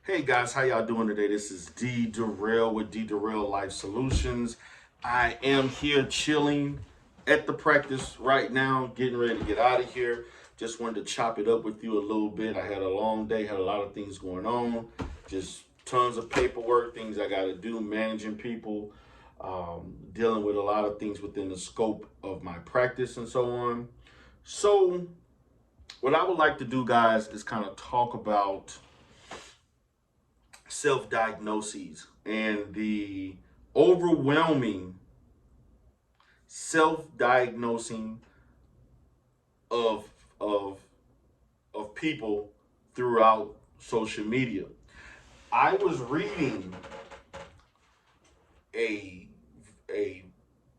Hey guys, how y'all doing today? This is D Durrell with D Durrell Life Solutions. I am here chilling at the practice right now, getting ready to get out of here. Just wanted to chop it up with you a little bit. I had a long day, had a lot of things going on, just tons of paperwork, things I got to do, managing people, dealing with a lot of things within the scope of my practice and so on. So, what I would like to do, guys, is kind of talk about self diagnoses and the overwhelming self diagnosing of, of, of people throughout social media. I was reading a, a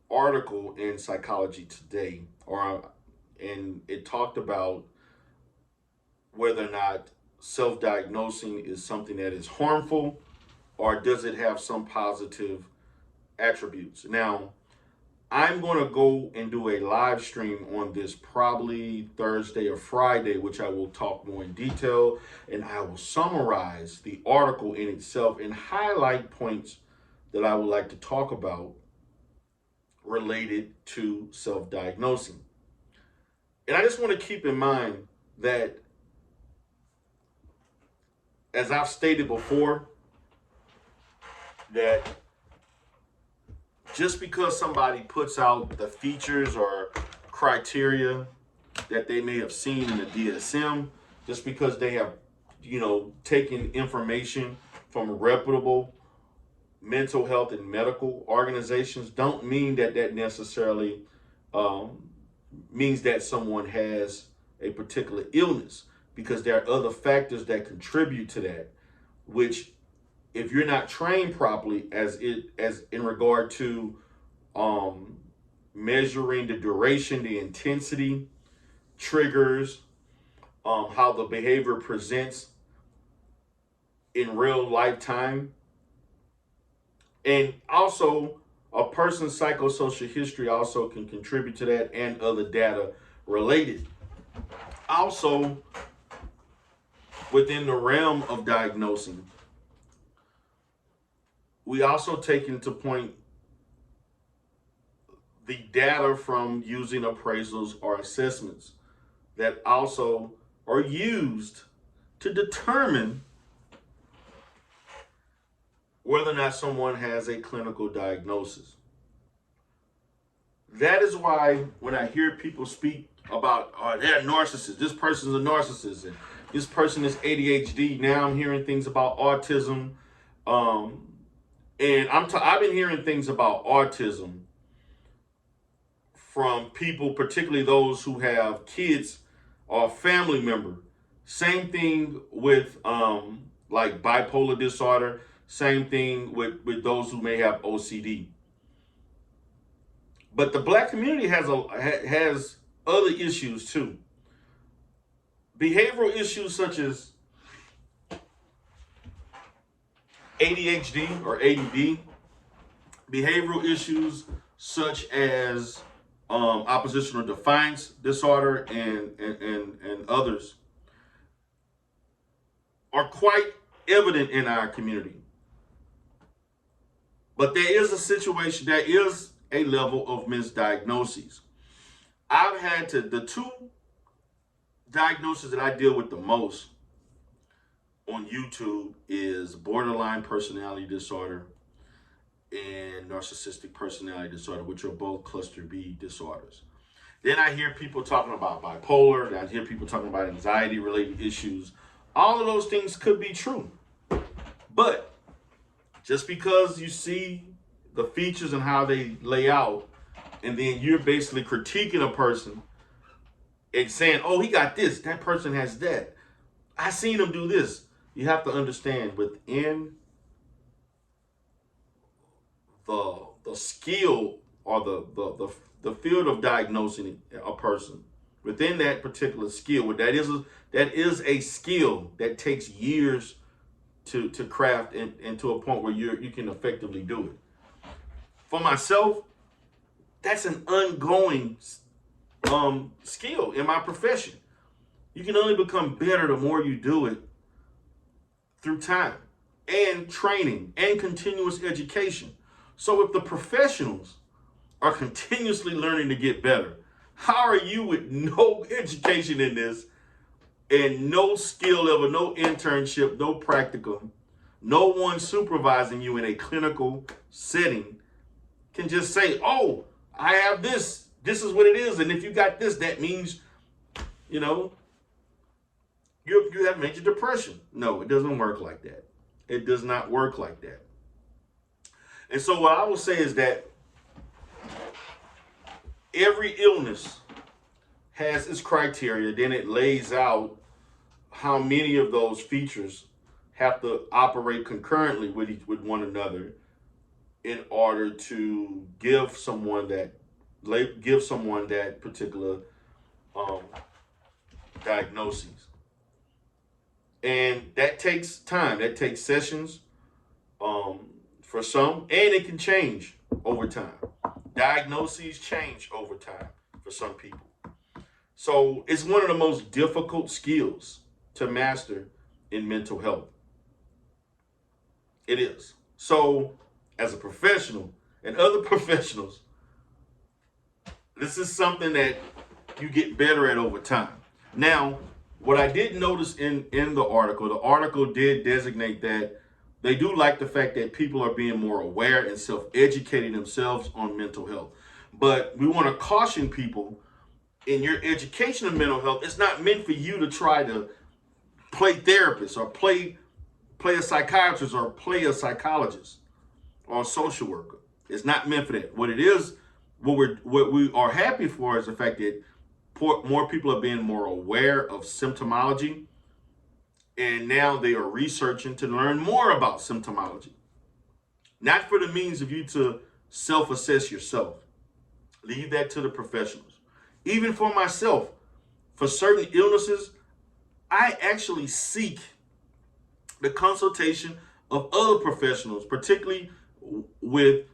article in Psychology Today, and it talked about whether or not self diagnosing is something that is harmful or does it have some positive attributes. Now, I'm going to go and do a live stream on this probably Thursday or Friday, which I will talk more in detail and I will summarize the article in itself and highlight points that I would like to talk about related to self diagnosing. And I just want to keep in mind that, as I've stated before, that just because somebody puts out the features or criteria that they may have seen in the DSM, just because they have, taken information from reputable mental health and medical organizations, don't mean that that necessarily um, means that someone has a particular illness, because there are other factors that contribute to that, which, if you're not trained properly as in regard to um, measuring the duration, the intensity, triggers, how the behavior presents in real lifetime, and also a person's psychosocial history also can contribute to that, and other data related. Also, within the realm of diagnosing, we also take into point the data from using appraisals or assessments that also are used to determine whether or not someone has a clinical diagnosis. That is why when I hear people speak about, oh, they're narcissists, this person's a narcissist, and this person is ADHD. Now I'm hearing things about autism. Um, and I've been hearing things about autism from people, particularly those who have kids or family member. Same thing with like bipolar disorder. Same thing with those who may have OCD. But the black community has other issues too. Behavioral issues such as ADHD or ADD, behavioral issues such as oppositional defiance disorder, and others are quite evident in our community. But there is a situation, there is a level of misdiagnoses. The two diagnoses that I deal with the most on YouTube is borderline personality disorder and narcissistic personality disorder, which are both cluster B disorders. Then I hear people talking about bipolar, I hear people talking about anxiety related issues. All of those things could be true. But just because you see the features and how they lay out, and then you're basically critiquing a person and saying, oh, he got this, that person has that, I seen him do this. You have to understand, within the skill or the field of diagnosing a person, within that particular skill, that is a skill that takes years to craft, and to a point where you can effectively do it. For myself, that's an ongoing skill in my profession. You can only become better the more you do it through time and training and continuous education. So if the professionals are continuously learning to get better, how are you with no education in this and no skill level, no internship, no practicum, no one supervising you in a clinical setting can just say, oh, I have this. This is what it is. And if you got this, that means, you know, you have major depression. No, it doesn't work like that. It does not work like that. And so what I will say is that every illness has its criteria. Then it lays out how many of those features have to operate concurrently with one another in order to give someone that particular diagnosis. And that takes time. That takes sessions for some, and it can change over time. Diagnoses change over time for some people. So it's one of the most difficult skills to master in mental health. It is. So as a professional and other professionals, this is something that you get better at over time. Now, what I did notice in the article did designate that they do like the fact that people are being more aware and self-educating themselves on mental health. But we want to caution people in your education of mental health, it's not meant for you to try to play therapist or play a psychiatrist or play a psychologist or a social worker. It's not meant for that. What it is, what we are happy for is the fact that more people are being more aware of symptomology, and now they are researching to learn more about symptomology. Not for the means of you to self-assess yourself. Leave that to the professionals. Even for myself, for certain illnesses, I actually seek the consultation of other professionals, particularly with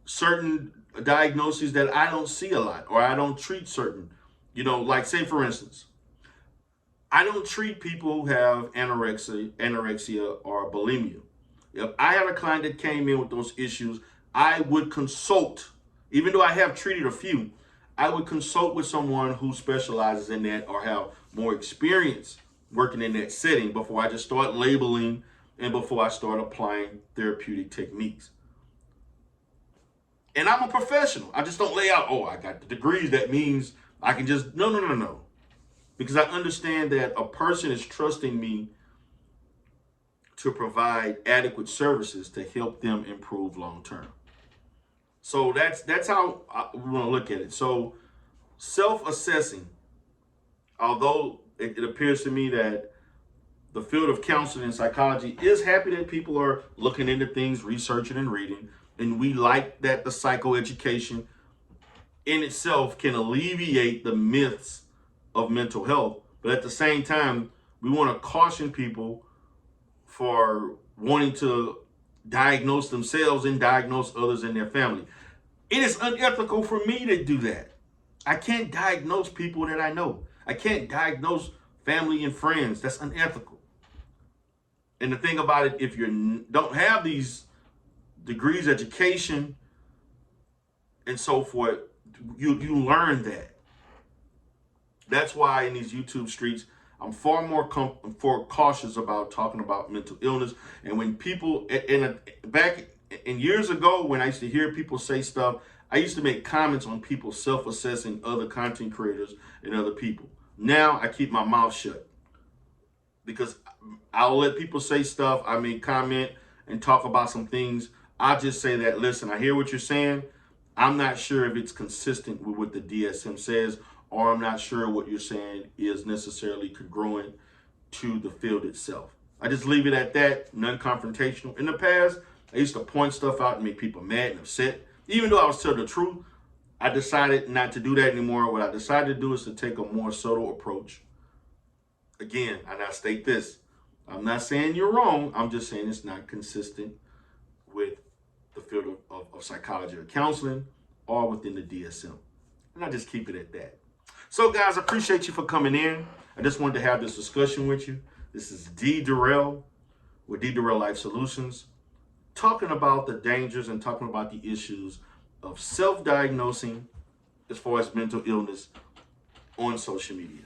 certain diagnoses that I don't see a lot, or I don't treat certain, like say for instance, I don't treat people who have anorexia or bulimia. If I had a client that came in with those issues, I would consult, even though I have treated a few, I would consult with someone who specializes in that or have more experience working in that setting before I just start labeling and before I start applying therapeutic techniques. And I'm a professional. I just don't lay out, oh, I got the degrees. That means I can just, no. Because I understand that a person is trusting me to provide adequate services to help them improve long term. So that's how we want to look at it. So self-assessing, although it appears to me that the field of counseling and psychology is happy that people are looking into things, researching and reading, and we like that the psychoeducation in itself can alleviate the myths of mental health. But at the same time, we want to caution people for wanting to diagnose themselves and diagnose others in their family. It is unethical for me to do that. I can't diagnose people that I know. I can't diagnose family and friends. That's unethical. And the thing about it, if you don't have these degrees, education, and so forth, you learn that. That's why in these YouTube streets, I'm far more cautious about talking about mental illness. And when people, back in years ago, when I used to hear people say stuff, I used to make comments on people self-assessing other content creators and other people. Now I keep my mouth shut because I'll let people say stuff. I may comment and talk about some things. I'll just say that, listen, I hear what you're saying. I'm not sure if it's consistent with what the DSM says, or I'm not sure what you're saying is necessarily congruent to the field itself. I just leave it at that, non-confrontational. In the past, I used to point stuff out and make people mad and upset. Even though I was telling the truth, I decided not to do that anymore. What I decided to do is to take a more subtle approach. Again, and I state this, I'm not saying you're wrong. I'm just saying it's not consistent with the field of psychology or counseling or within the DSM. And I just keep it at that. So guys, I appreciate you for coming in. I just wanted to have this discussion with you. This is D. Durrell with Deep to Real Life Solutions, talking about the dangers and talking about the issues of self-diagnosing as far as mental illness on social media.